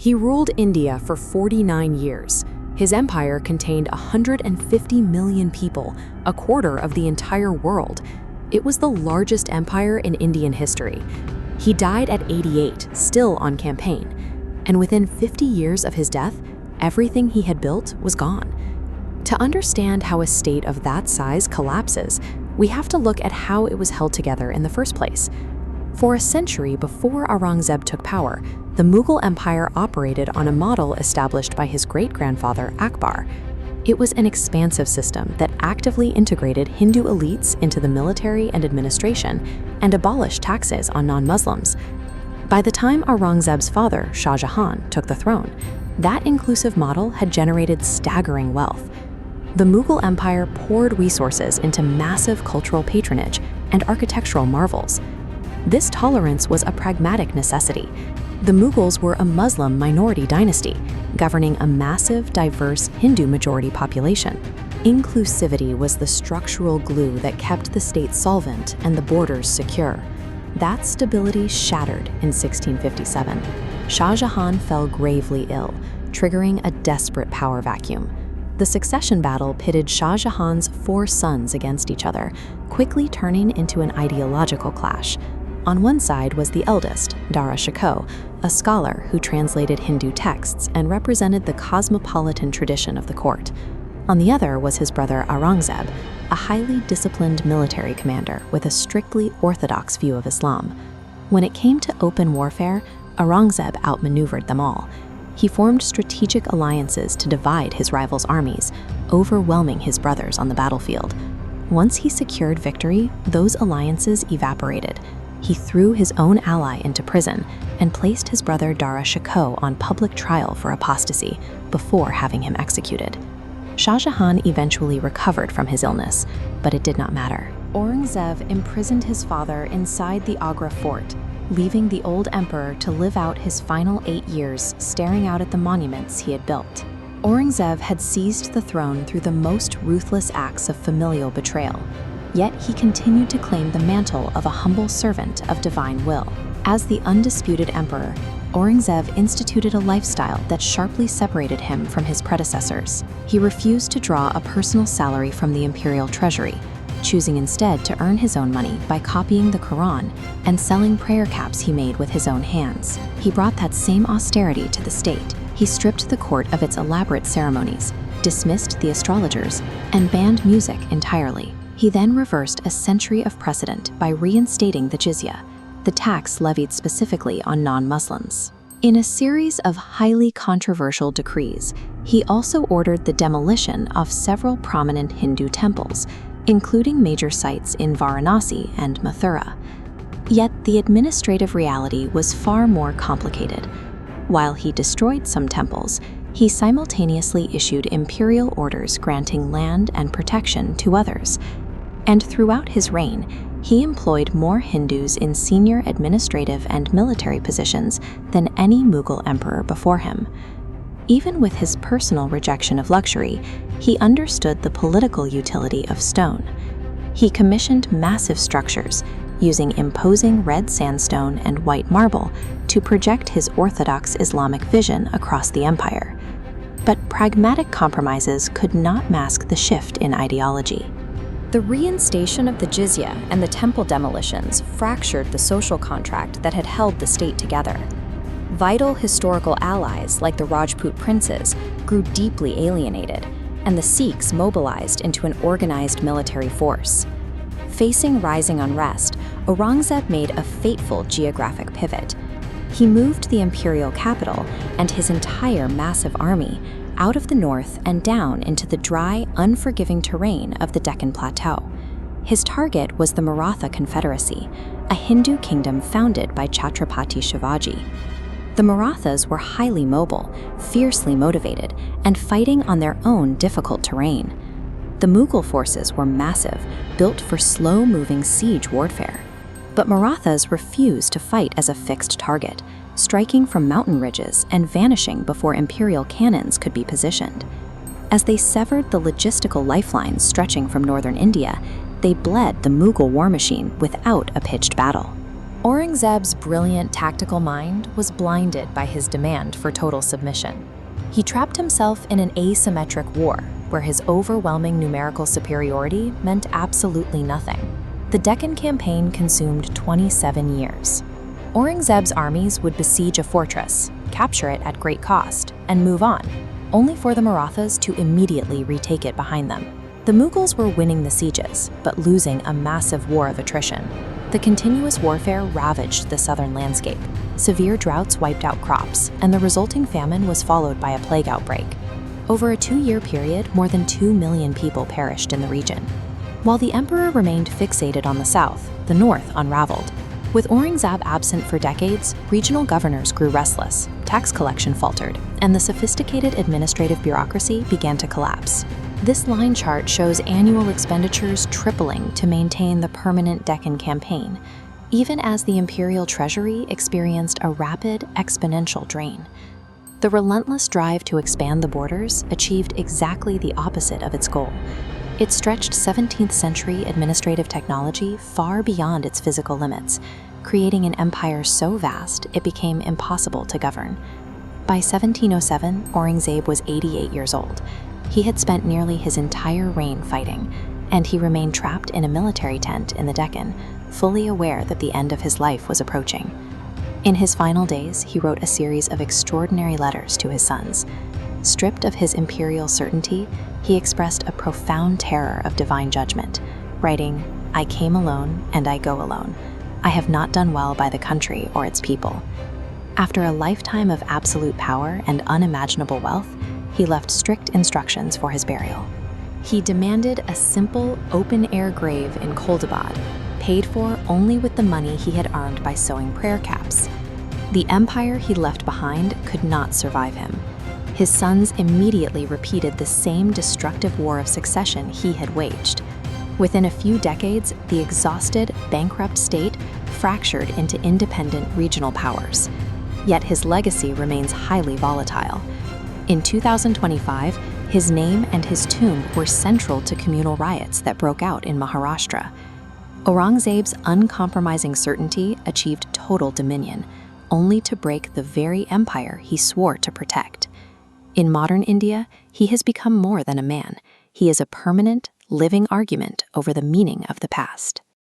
He ruled India for 49 years. His empire contained 150 million people, a quarter of the entire world. It was the largest empire in Indian history. He died at 88, still on campaign. And within 50 years of his death, everything he had built was gone. To understand how a state of that size collapses, we have to look at how it was held together in the first place. For a century before Aurangzeb took power, the Mughal Empire operated on a model established by his great-grandfather Akbar. It was an expansive system that actively integrated Hindu elites into the military and administration and abolished taxes on non-Muslims. By the time Aurangzeb's father, Shah Jahan, took the throne, that inclusive model had generated staggering wealth. The Mughal Empire poured resources into massive cultural patronage and architectural marvels. This tolerance was a pragmatic necessity. The Mughals were a Muslim minority dynasty, governing a massive, diverse Hindu-majority population. Inclusivity was the structural glue that kept the state solvent and the borders secure. That stability shattered in 1657. Shah Jahan fell gravely ill, triggering a desperate power vacuum. The succession battle pitted Shah Jahan's 4 sons against each other, quickly turning into an ideological clash. On one side was the eldest, Dara Shikoh, a scholar who translated Hindu texts and represented the cosmopolitan tradition of the court. On the other was his brother Aurangzeb, a highly disciplined military commander with a strictly orthodox view of Islam. When it came to open warfare, Aurangzeb outmaneuvered them all. He formed strategic alliances to divide his rivals' armies, overwhelming his brothers on the battlefield. Once he secured victory, those alliances evaporated. He threw his own ally into prison and placed his brother Dara Shikoh on public trial for apostasy before having him executed. Shah Jahan eventually recovered from his illness, but it did not matter. Aurangzeb imprisoned his father inside the Agra fort, leaving the old emperor to live out his final 8 years staring out at the monuments he had built. Aurangzeb had seized the throne through the most ruthless acts of familial betrayal. Yet he continued to claim the mantle of a humble servant of divine will. As the undisputed emperor, Aurangzeb instituted a lifestyle that sharply separated him from his predecessors. He refused to draw a personal salary from the imperial treasury, choosing instead to earn his own money by copying the Quran and selling prayer caps he made with his own hands. He brought that same austerity to the state. He stripped the court of its elaborate ceremonies, dismissed the astrologers, and banned music entirely. He then reversed a century of precedent by reinstating the jizya, the tax levied specifically on non-Muslims. In a series of highly controversial decrees, he also ordered the demolition of several prominent Hindu temples, including major sites in Varanasi and Mathura. Yet the administrative reality was far more complicated. While he destroyed some temples, he simultaneously issued imperial orders granting land and protection to others. And throughout his reign, he employed more Hindus in senior administrative and military positions than any Mughal emperor before him. Even with his personal rejection of luxury, he understood the political utility of stone. He commissioned massive structures, using imposing red sandstone and white marble to project his orthodox Islamic vision across the empire. But pragmatic compromises could not mask the shift in ideology. The reinstatement of the jizya and the temple demolitions fractured the social contract that had held the state together. Vital historical allies like the Rajput princes grew deeply alienated, and the Sikhs mobilized into an organized military force. Facing rising unrest, Aurangzeb made a fateful geographic pivot. He moved the imperial capital and his entire massive army out of the north and down into the dry, unforgiving terrain of the Deccan Plateau. His target was the Maratha Confederacy, a Hindu kingdom founded by Chhatrapati Shivaji. The Marathas were highly mobile, fiercely motivated, and fighting on their own difficult terrain. The Mughal forces were massive, built for slow-moving siege warfare. But Marathas refused to fight as a fixed target, striking from mountain ridges and vanishing before imperial cannons could be positioned. As they severed the logistical lifelines stretching from northern India, they bled the Mughal war machine without a pitched battle. Aurangzeb's brilliant tactical mind was blinded by his demand for total submission. He trapped himself in an asymmetric war, where his overwhelming numerical superiority meant absolutely nothing. The Deccan campaign consumed 27 years. Aurangzeb's armies would besiege a fortress, capture it at great cost, and move on, only for the Marathas to immediately retake it behind them. The Mughals were winning the sieges, but losing a massive war of attrition. The continuous warfare ravaged the southern landscape. Severe droughts wiped out crops, and the resulting famine was followed by a plague outbreak. Over a 2-year period, more than 2 million people perished in the region. While the emperor remained fixated on the south, the north unraveled. With Aurangzeb absent for decades, regional governors grew restless, tax collection faltered, and the sophisticated administrative bureaucracy began to collapse. This line chart shows annual expenditures tripling to maintain the permanent Deccan campaign, even as the imperial treasury experienced a rapid, exponential drain. The relentless drive to expand the borders achieved exactly the opposite of its goal. It stretched 17th century administrative technology far beyond its physical limits, creating an empire so vast it became impossible to govern. By 1707, Aurangzeb was 88 years old. He had spent nearly his entire reign fighting, and he remained trapped in a military tent in the Deccan, fully aware that the end of his life was approaching. In his final days, he wrote a series of extraordinary letters to his sons. Stripped of his imperial certainty, he expressed a profound terror of divine judgment, writing, "I came alone and I go alone. I have not done well by the country or its people." After a lifetime of absolute power and unimaginable wealth, he left strict instructions for his burial. He demanded a simple, open-air grave in Kholdabad, paid for only with the money he had earned by sewing prayer caps. The empire he left behind could not survive him. His sons immediately repeated the same destructive war of succession he had waged. Within a few decades, the exhausted, bankrupt state fractured into independent regional powers. Yet his legacy remains highly volatile. In 2025, his name and his tomb were central to communal riots that broke out in Maharashtra. Aurangzeb's uncompromising certainty achieved total dominion, only to break the very empire he swore to protect. In modern India, he has become more than a man. He is a permanent, living argument over the meaning of the past.